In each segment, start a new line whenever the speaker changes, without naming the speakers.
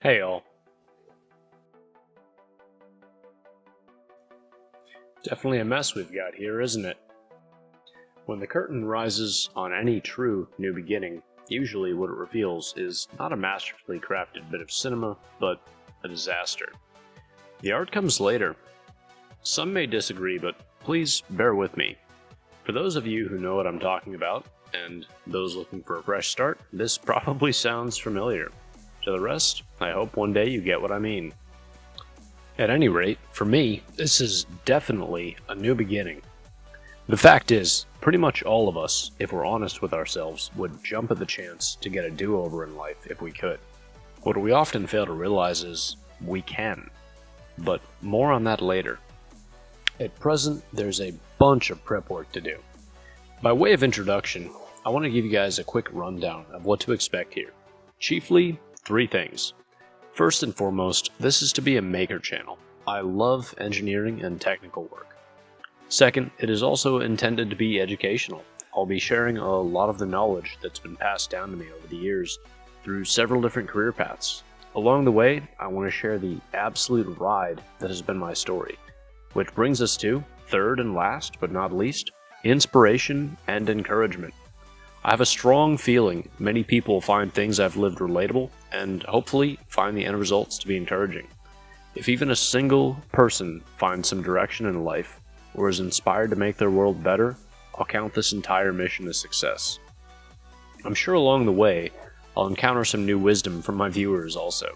Hey all. Definitely a mess we've got here, isn't it? When the curtain rises on any true new beginning, usually what it reveals is not a masterfully crafted bit of cinema, but a disaster. The art comes later. Some may disagree, but please bear with me. For those of you who know what I'm talking about, and those looking for a fresh start, this probably sounds familiar. To the rest, I hope one day you get what I mean. At any rate, for me, this is definitely a new beginning. The fact is, pretty much all of us, if we're honest with ourselves, would jump at the chance to get a do-over in life if we could. What we often fail to realize is we can. But more on that later. At present, there's a bunch of prep work to do. By way of introduction, I want to give you guys a quick rundown of what to expect here. Chiefly, 3 things. First and foremost, this is to be a maker channel. I love engineering and technical work. Second, it is also intended to be educational. I'll be sharing a lot of the knowledge that's been passed down to me over the years through several different career paths. Along the way, I want to share the absolute ride that has been my story. Which brings us to, third and last but not least, inspiration and encouragement. I have a strong feeling many people find things I've lived relatable, and hopefully find the end results to be encouraging. If even a single person finds some direction in life, or is inspired to make their world better, I'll count this entire mission a success. I'm sure along the way, I'll encounter some new wisdom from my viewers also.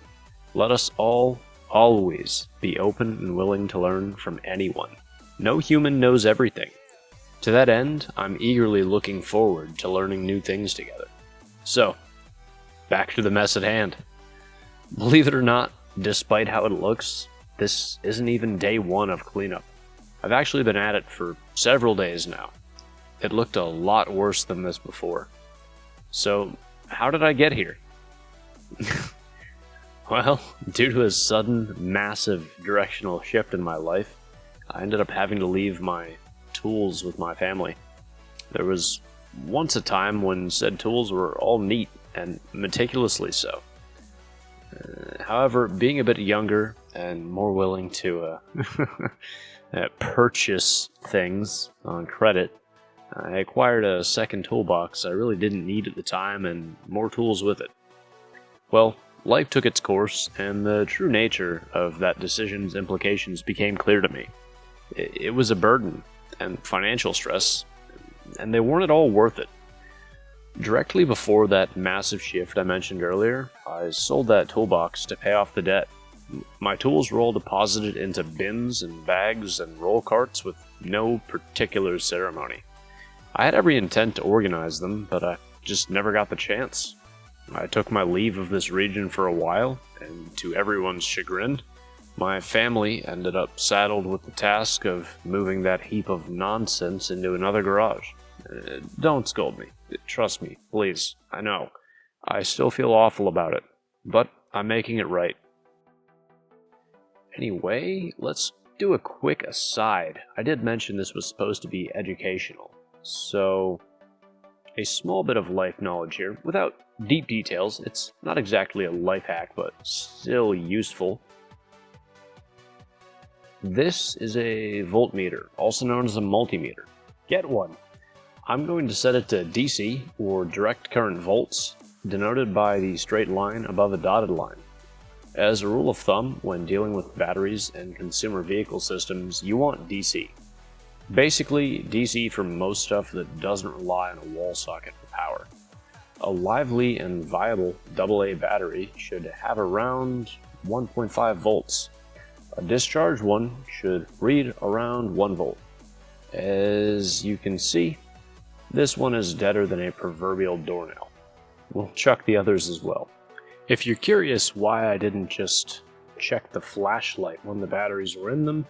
Let us all, always, be open and willing to learn from anyone. No human knows everything. To that end, I'm eagerly looking forward to learning new things together. So, back to the mess at hand. Believe it or not, despite how it looks, this isn't even day 1 of cleanup. I've actually been at it for several days now. It looked a lot worse than this before. So, how did I get here? Well, due to a sudden, massive directional shift in my life, I ended up having to leave my tools with my family. There was once a time when said tools were all neat and meticulously so. However, being a bit younger and more willing to purchase things on credit, I acquired a second toolbox I really didn't need at the time and more tools with it. Well, life took its course, and the true nature of that decision's implications became clear to me. It was a burden and financial stress, and they weren't at all worth it. Directly before that massive shift I mentioned earlier, I sold that toolbox to pay off the debt. My tools were all deposited into bins and bags and roll carts with no particular ceremony. I had every intent to organize them, but I just never got the chance. I took my leave of this region for a while, and to everyone's chagrin, my family ended up saddled with the task of moving that heap of nonsense into another garage. Don't scold me. Trust me, please. I know. I still feel awful about it, but I'm making it right. Anyway, let's do a quick aside. I did mention this was supposed to be educational, so a small bit of life knowledge here. Without deep details, it's not exactly a life hack, but still useful. This is a voltmeter, also known as a multimeter. Get one. I'm going to set it to DC, or direct current volts, denoted by the straight line above a dotted line. As a rule of thumb, when dealing with batteries and consumer vehicle systems, you want DC. Basically, DC for most stuff that doesn't rely on a wall socket for power. A lively and viable AA battery should have around 1.5 volts. A discharged one should read around 1 volt. As you can see, this one is deader than a proverbial doornail. We'll chuck the others as well. If you're curious why I didn't just check the flashlight when the batteries were in them,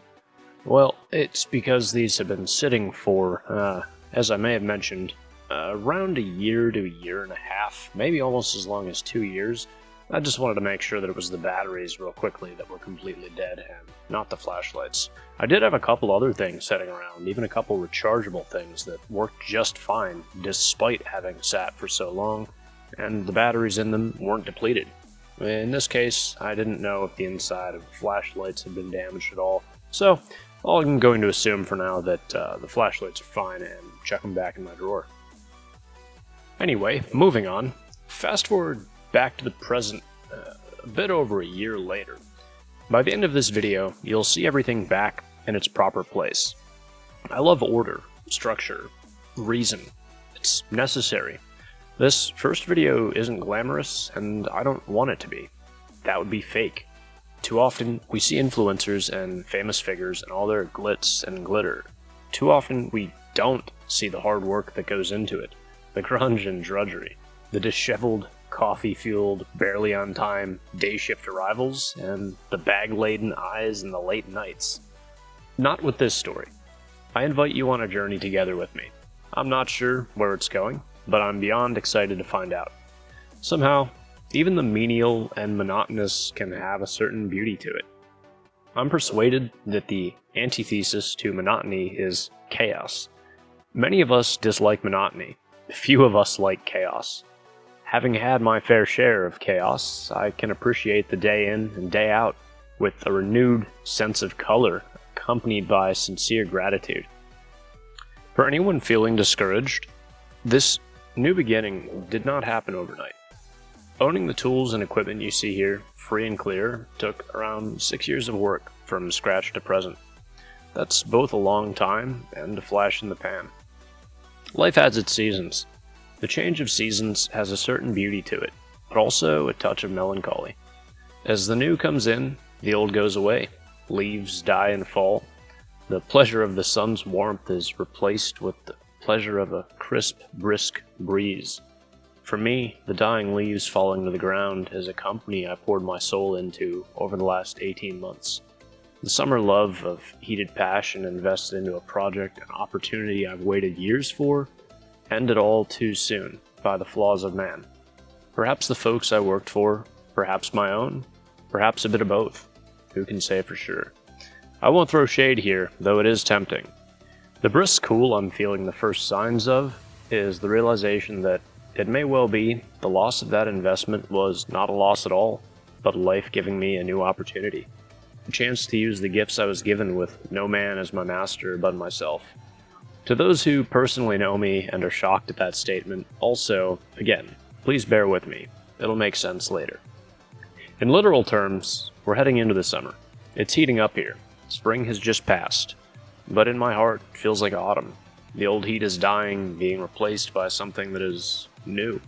well, it's because these have been sitting for, as I may have mentioned, around a year to a year and a half, maybe almost as long as 2 years. I just wanted to make sure that it was the batteries real quickly that were completely dead and not the flashlights. I did have a couple other things sitting around, even a couple rechargeable things that worked just fine despite having sat for so long, and the batteries in them weren't depleted. In this case, I didn't know if the inside of the flashlights had been damaged at all, so I'm going to assume for now that the flashlights are fine and chuck them back in my drawer. Anyway, moving on. Fast forward back to the present a bit over a year later. By the end of this video, you'll see everything back in its proper place. I love order, structure, reason. It's necessary. This first video isn't glamorous, and I don't want it to be. That would be fake. Too often, we see influencers and famous figures and all their glitz and glitter. Too often, we don't see the hard work that goes into it, the grunge and drudgery, the disheveled, coffee-fueled, barely on time, day shift arrivals, and the bag-laden eyes and the late nights. Not with this story. I invite you on a journey together with me. I'm not sure where it's going, but I'm beyond excited to find out. Somehow, even the menial and monotonous can have a certain beauty to it. I'm persuaded that the antithesis to monotony is chaos. Many of us dislike monotony. Few of us like chaos. Having had my fair share of chaos, I can appreciate the day in and day out with a renewed sense of color, accompanied by sincere gratitude. For anyone feeling discouraged, this new beginning did not happen overnight. Owning the tools and equipment you see here, free and clear, took around 6 years of work from scratch to present. That's both a long time and a flash in the pan. Life has its seasons. The change of seasons has a certain beauty to it, but also a touch of melancholy. As the new comes in, the old goes away. Leaves die and fall. The pleasure of the sun's warmth is replaced with the pleasure of a crisp, brisk breeze. For me, the dying leaves falling to the ground is a company I poured my soul into over the last 18 months. The summer love of heated passion invested into a project and opportunity I've waited years for, ended all too soon by the flaws of man. Perhaps the folks I worked for, perhaps my own, perhaps a bit of both. Who can say for sure? I won't throw shade here, though it is tempting. The brisk cool I'm feeling the first signs of is the realization that it may well be the loss of that investment was not a loss at all, but life giving me a new opportunity. A chance to use the gifts I was given with no man as my master but myself. To those who personally know me and are shocked at that statement, also, again, please bear with me. It'll make sense later. In literal terms, we're heading into the summer. It's heating up here. Spring has just passed. But in my heart, it feels like autumn. The old heat is dying, being replaced by something that is new.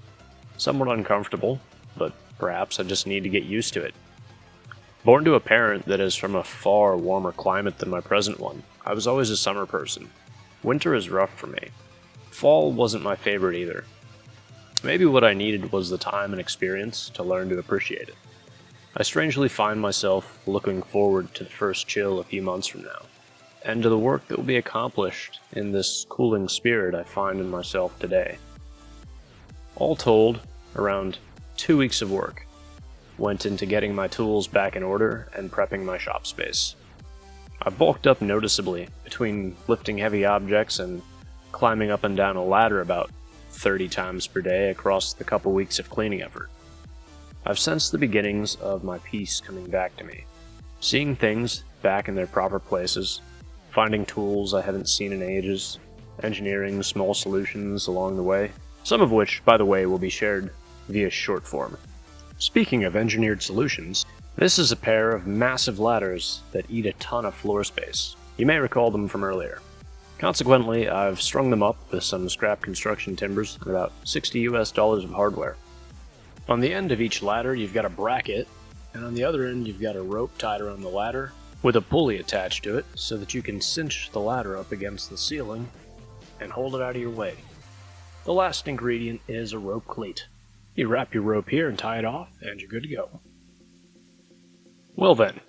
Somewhat uncomfortable, but perhaps I just need to get used to it. Born to a parent that is from a far warmer climate than my present one, I was always a summer person. Winter is rough for me. Fall wasn't my favorite either. Maybe what I needed was the time and experience to learn to appreciate it. I strangely find myself looking forward to the first chill a few months from now, and to the work that will be accomplished in this cooling spirit I find in myself today. All told, around 2 weeks of work went into getting my tools back in order and prepping my shop space. I bulked up noticeably between lifting heavy objects and climbing up and down a ladder about 30 times per day across the couple weeks of cleaning effort. I've sensed the beginnings of my peace coming back to me, seeing things back in their proper places, finding tools I haven't seen in ages, engineering small solutions along the way, some of which, by the way, will be shared via short form. Speaking of engineered solutions, this is a pair of massive ladders that eat a ton of floor space. You may recall them from earlier. Consequently, I've strung them up with some scrap construction timbers and about $60 of hardware. On the end of each ladder, you've got a bracket, and on the other end, you've got a rope tied around the ladder with a pulley attached to it so that you can cinch the ladder up against the ceiling and hold it out of your way. The last ingredient is a rope cleat. You wrap your rope here and tie it off, and you're good to go. Well then,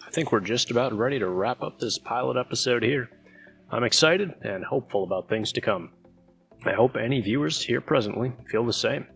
I think we're just about ready to wrap up this pilot episode here. I'm excited and hopeful about things to come. I hope any viewers here presently feel the same.